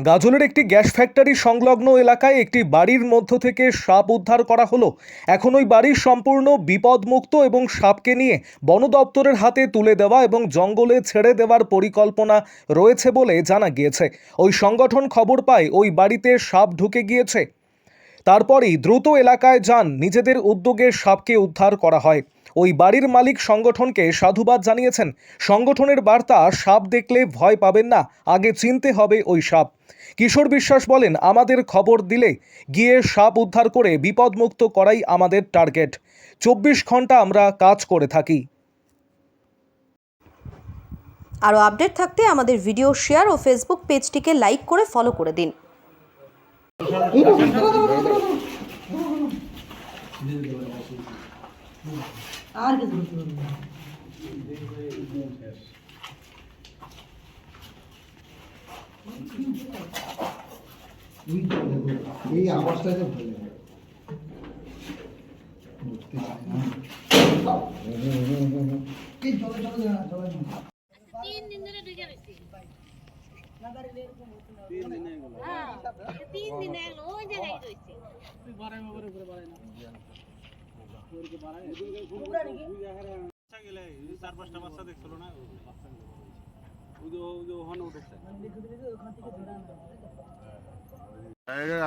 গাজলের একটি gas factory সংলগ্ন এলাকায় একটি বাড়ির মধ্য থেকে সাপ উদ্ধার করা হলো। এখন ওই বাড়ি সম্পূর্ণ বিপদমুক্ত এবং সাপকে নিয়ে বন দপ্তরের হাতে তুলে দেওয়া এবং জঙ্গলে ছেড়ে দেওয়ার পরিকল্পনা রয়েছে বলে জানা গিয়েছে। ওই সংগঠন খবর পায় ওই বাড়িতে সাপ ঢুকে গিয়েছে। তারপরেই দ্রুত এলাকায় যান, নিজেদের উদ্যোগে সাপকে উদ্ধার করা হয়। ওই বাড়ির মালিক সংগঠনকে সাধুবাদ জানিয়েছেন। সংগঠনের বার্তা, সাপ দেখলে ভয় পাবেন না, আগে চিনতে হবে ওই সাপ। কিশোর বিশ্বাস বলেন, আমাদের খবর দিলে গিয়ে সাপ উদ্ধার করে বিপদমুক্ত করাই আমাদের টার্গেট। 24 ঘন্টা আমরা কাজ করে থাকি। আরও আপডেট থাকতে আমাদের ভিডিও শেয়ার ও ফেসবুক পেজটিকে লাইক করে ফলো করে দিন। এই আওয়াজটা যে ভালো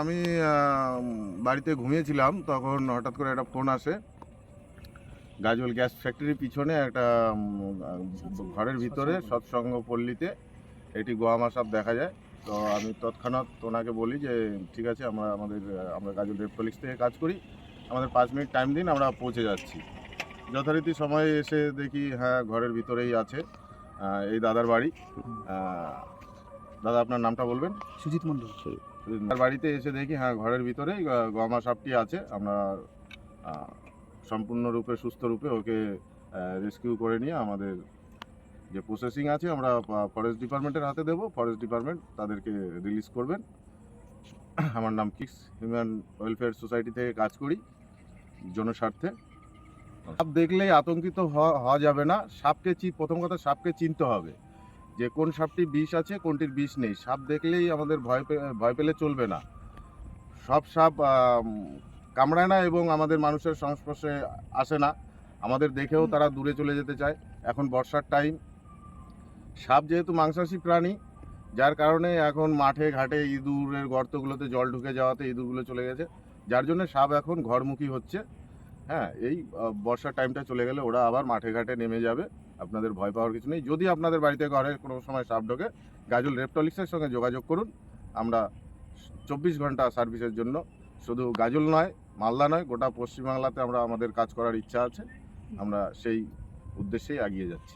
আমি বাড়িতে ঘুমিয়েছিলাম, তখন হঠাৎ করে একটা ফোন আসে। গাজল গ্যাস ফ্যাক্টরির পিছনে একটা ঘরের ভিতরে সৎসঙ্গ পল্লীতে একটি গোয়ামা সাপ দেখা যায়। তো আমি তৎক্ষণাৎ ওনাকে বলি যে ঠিক আছে, আমরা গাজল রেপটোলিক্স থেকে কাজ করি, আমাদের 5 মিনিট টাইম দিন, আমরা পৌঁছে যাচ্ছি। যথারীতি সময়ে এসে দেখি হ্যাঁ, ঘরের ভিতরেই আছে। এই দাদার বাড়ি। দাদা, আপনার নামটা বলবেন? সুজিত মন্ডল। তার বাড়িতে এসে দেখি হ্যাঁ, ঘরের ভিতরেই গোয়ামা সাপটি আছে। আমরা সম্পূর্ণরূপে সুস্থ রূপে ওকে রেস্কিউ করে নিয়ে আমাদের যে প্রসেসিং আছে আমরা ফরেস্ট ডিপার্টমেন্টের হাতে দেবো। ফরেস্ট ডিপার্টমেন্ট তাদেরকে রিলিজ করবেন। আমার নাম কিক্স, হিউম্যান ওয়েলফেয়ার সোসাইটি থেকে কাজ করি জনস্বার্থে। সাপ দেখলেই আতঙ্কিত হওয়া যাবে না। প্রথম কথা, সাপকে চিনতে হবে যে কোন সাপটি বিষ আছে, কোনটির বিষ নেই। সাপ দেখলেই আমাদের ভয় পেলে চলবে না। সব সাপ কামড়ায় না এবং আমাদের মানুষের সংস্পর্শে আসে না। আমাদের দেখেও তারা দূরে চলে যেতে চায়। এখন বর্ষার টাইম, সাপ যেহেতু মাংসাশী প্রাণী, যার কারণে এখন মাঠে ঘাটে ইঁদুরের গর্তগুলোতে জল ঢুকে যাওয়াতে ইঁদুরগুলো চলে গেছে, যার জন্য সাপ এখন ঘরমুখী হচ্ছে। হ্যাঁ, এই বর্ষার টাইমটা চলে গেলে ওরা আবার মাঠে ঘাটে নেমে যাবে। আপনাদের ভয় পাওয়ার কিছু নেই। যদি আপনাদের বাড়িতে ঘরে কোনো সময় সাপ ঢোকে, গাজল রেপটোলিক্সের সঙ্গে যোগাযোগ করুন। আমরা 24 ঘন্টা সার্ভিসের জন্য, শুধু গাজল নয়, মালদা নয়, গোটা পশ্চিমবাংলাতে আমাদের কাজ করার ইচ্ছা আছে। আমরা সেই উদ্দেশ্যেই এগিয়ে যাচ্ছি।